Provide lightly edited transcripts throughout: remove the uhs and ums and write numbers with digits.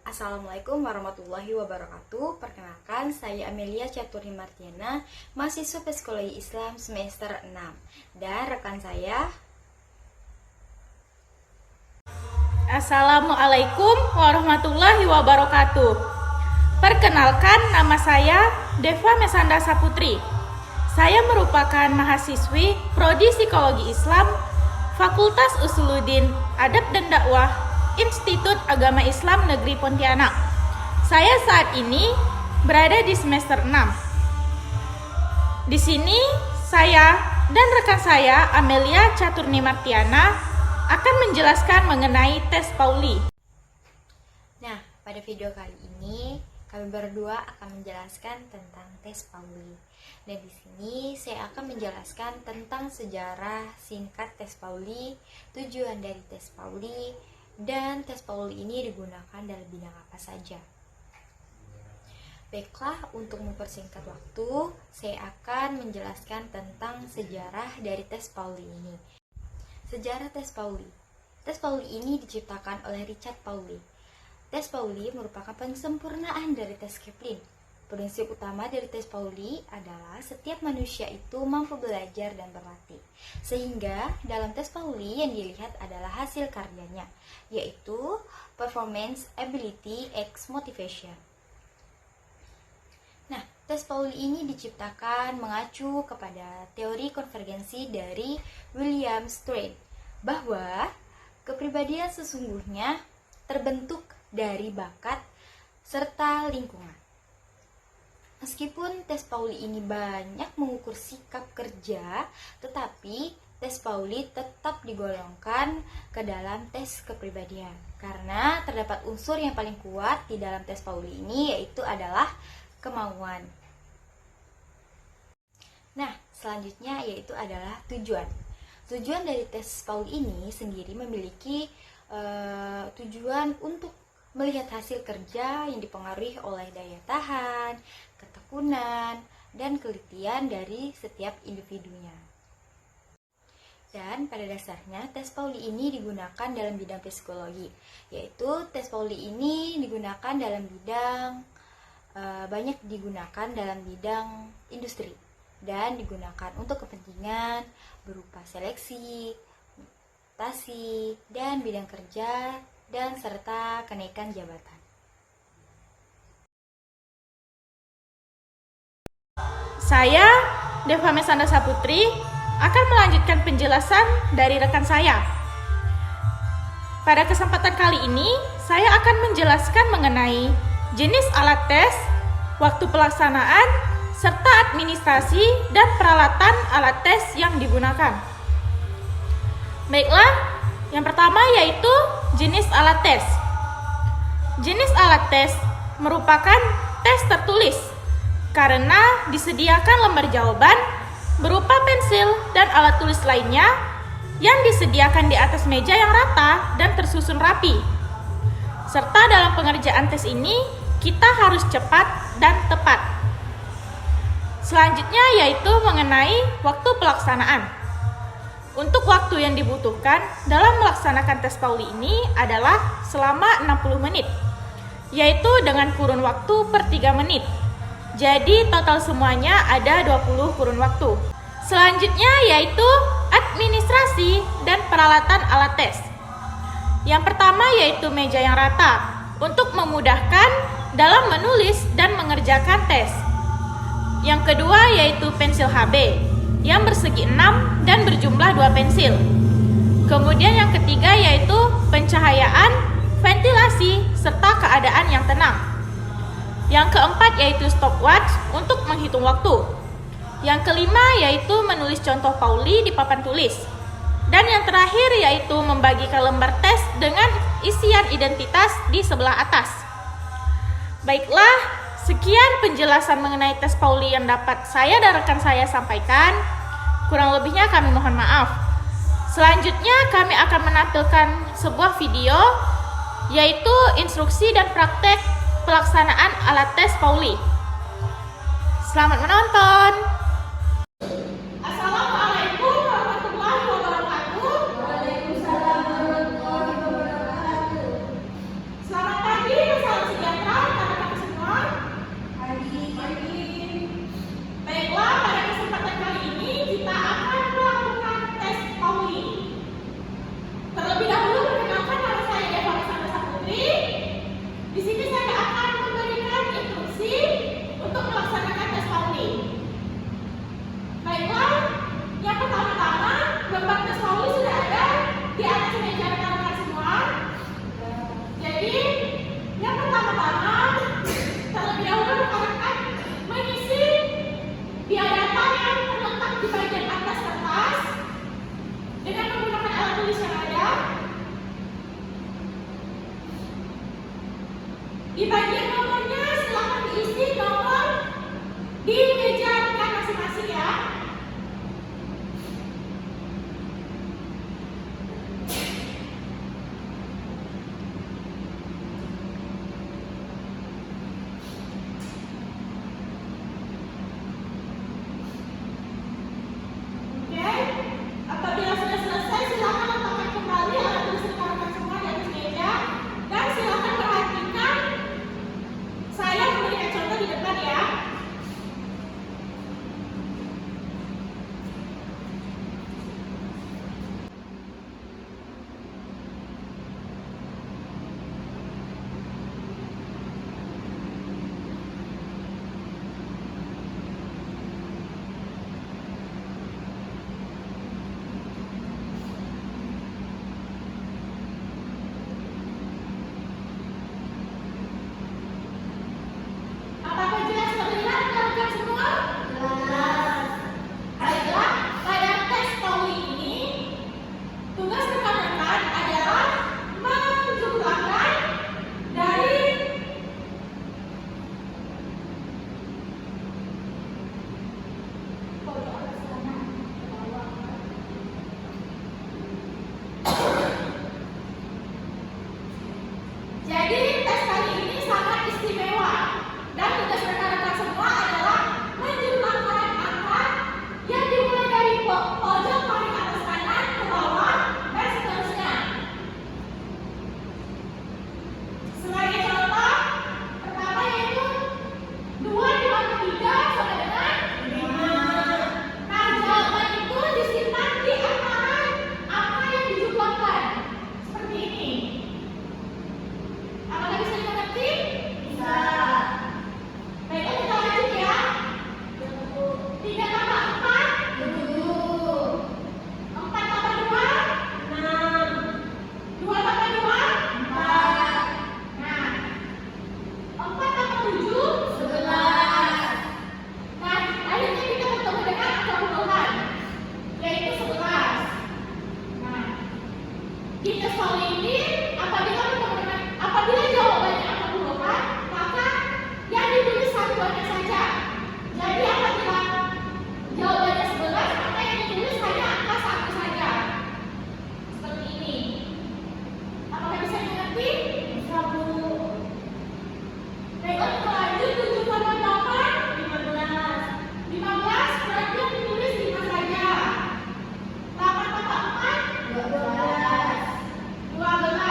Assalamualaikum warahmatullahi wabarakatuh. Perkenalkan, saya Amelia Caturni Martiana, mahasiswa Psikologi Islam semester 6. Dan rekan saya Assalamualaikum warahmatullahi wabarakatuh. Perkenalkan, nama saya Deva Mesanda Saputri. Saya merupakan mahasiswi Prodi Psikologi Islam Fakultas Usuluddin Adab dan Dakwah Institut Agama Islam Negeri Pontianak. Saya saat ini berada di semester 6. Di sini saya dan rekan saya Amelia Caturni Martiana akan menjelaskan mengenai tes Pauli. Nah, pada video kali ini kami berdua akan menjelaskan tentang tes Pauli. Dan di sini saya akan menjelaskan tentang sejarah singkat tes Pauli, tujuan dari tes Pauli, dan tes Pauli ini digunakan dalam bidang apa saja. Baiklah, untuk mempersingkat waktu, saya akan menjelaskan tentang sejarah dari tes Pauli ini. Sejarah tes Pauli. Tes Pauli ini diciptakan oleh Richard Pauli. Tes Pauli merupakan pensempurnaan dari tes Kaplan. Prinsip utama dari tes Pauli adalah setiap manusia itu mampu belajar dan berlatih. Sehingga dalam tes Pauli yang dilihat adalah hasil karyanya, yaitu performance ability x motivation. Nah, tes Pauli ini diciptakan mengacu kepada teori konvergensi dari William Strayed, bahwa kepribadian sesungguhnya terbentuk dari bakat serta lingkungan. Meskipun tes Pauli ini banyak mengukur sikap kerja, tetapi tes Pauli tetap digolongkan ke dalam tes kepribadian. Karena terdapat unsur yang paling kuat di dalam tes Pauli ini, yaitu adalah kemauan. Nah, selanjutnya yaitu adalah tujuan. Tujuan dari tes Pauli ini sendiri memiliki tujuan untuk melihat hasil kerja yang dipengaruhi oleh daya tahan, ketekunan, dan kelitian dari setiap individunya. Dan pada dasarnya tes Pauli ini digunakan dalam bidang psikologi, yaitu tes Pauli ini digunakan dalam bidang banyak digunakan dalam bidang industri dan digunakan untuk kepentingan berupa seleksi, mutasi, dan bidang kerja dan serta kenaikan jabatan. Saya, Deva Mesanda Saputri, akan melanjutkan penjelasan dari rekan saya. Pada kesempatan kali ini, saya akan menjelaskan mengenai jenis alat tes, waktu pelaksanaan, serta administrasi dan peralatan alat tes yang digunakan. Baiklah, yang pertama yaitu jenis alat tes. Jenis alat tes merupakan tes tertulis karena disediakan lembar jawaban berupa pensil dan alat tulis lainnya yang disediakan di atas meja yang rata dan tersusun rapi. Serta dalam pengerjaan tes ini kita harus cepat dan tepat. Selanjutnya yaitu mengenai waktu pelaksanaan. Untuk waktu yang dibutuhkan dalam melaksanakan tes Pauli ini adalah selama 60 menit, yaitu dengan kurun waktu per 3 menit. Jadi total semuanya ada 20 kurun waktu. Selanjutnya yaitu administrasi dan peralatan alat tes. Yang pertama yaitu meja yang rata untuk memudahkan dalam menulis dan mengerjakan tes. Yang kedua yaitu pensil HB yang bersegi 6 dan berjumlah 2 pensil. Kemudian yang ketiga yaitu pencahayaan, ventilasi, serta keadaan yang tenang. Yang keempat yaitu stopwatch untuk menghitung waktu. Yang kelima yaitu menulis contoh Pauli di papan tulis. Dan yang terakhir yaitu membagikan lembar tes dengan isian identitas di sebelah atas. Baiklah, sekian penjelasan mengenai tes Pauli yang dapat saya dan rekan saya sampaikan. Kurang lebihnya kami mohon maaf. Selanjutnya kami akan menampilkan sebuah video yaitu instruksi dan praktek pelaksanaan alat tes Pauli. Selamat menonton. Assalamualaikum warahmatullahi wabarakatuh. Waalaikumsalam warahmatullahi wabarakatuh. Selamat pagi, salam Terlebih dahulu perkenalkan, nama saya Eva Sandra Putri. Di sini saya akan memberikan instruksi untuk melaksanakan tes Pauli. Baiklah, yang pertama-tama gambar tes Pauli sudah ada di atas meja rekan-rekan semua. Jadi, yang pertama-tama terlebih dahulu rekan-rekan mengisi biodata yang terletak di bagian atas kertas dengan menggunakan alat tulis yang ada. Di bagian nomornya silakan diisi nomor di meja rekan masing-masing ya. Oke, apabila sudah selesai silakan letakkan kembali alat tulis rekan-rekan semua di atas meja dan silakan perhatikan saya memberikan contoh di depan ya. Apakah jelas terlihat rekan-rekan semua? Jelas. Baiklah, pada tes Pauli ini tugas rekan-rekan adalah menjumlahkan dari jadi tes kali ini sangat istimewa dan tugas rekan-rekan semua adalah menjumlahkan angka yang dimulai dari pojok paling atas kanan ke bawah dan seterusnya. Sebagai contoh, pertama yaitu 2 dibagi 3 sama dengan 5. Nah, jawaban itu disimpan di antara angka yang dijumlahkan. Seperti ini. Apakah bisa dimengerti? Bisa. Baiklah, kita lanjut ya. 3 tambah 4 7. 4 tambah 2 6. 2 tambah 2 4. Nah, 4 tambah 7 11. Nah, akhirnya kita bertemu dengan angka puluhan, yaitu 11. Nah, di tes Pauli ini apabila jawabannya angka puluhan, maka yang ditulis satuannya saja. Jadi apabila jawabannya 11, maka yang ditulis hanya angka 1 saja. Seperti ini. Apakah bisa dimengerti? Bisa, Bu. Baiklah, kita lanjut. 7 tambah 8 15. 15 berarti yang ditulis 5 saja. 8 tambah 4 12. 12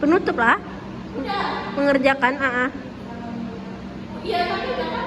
penutup lah. Mengerjakan. Iya, tapi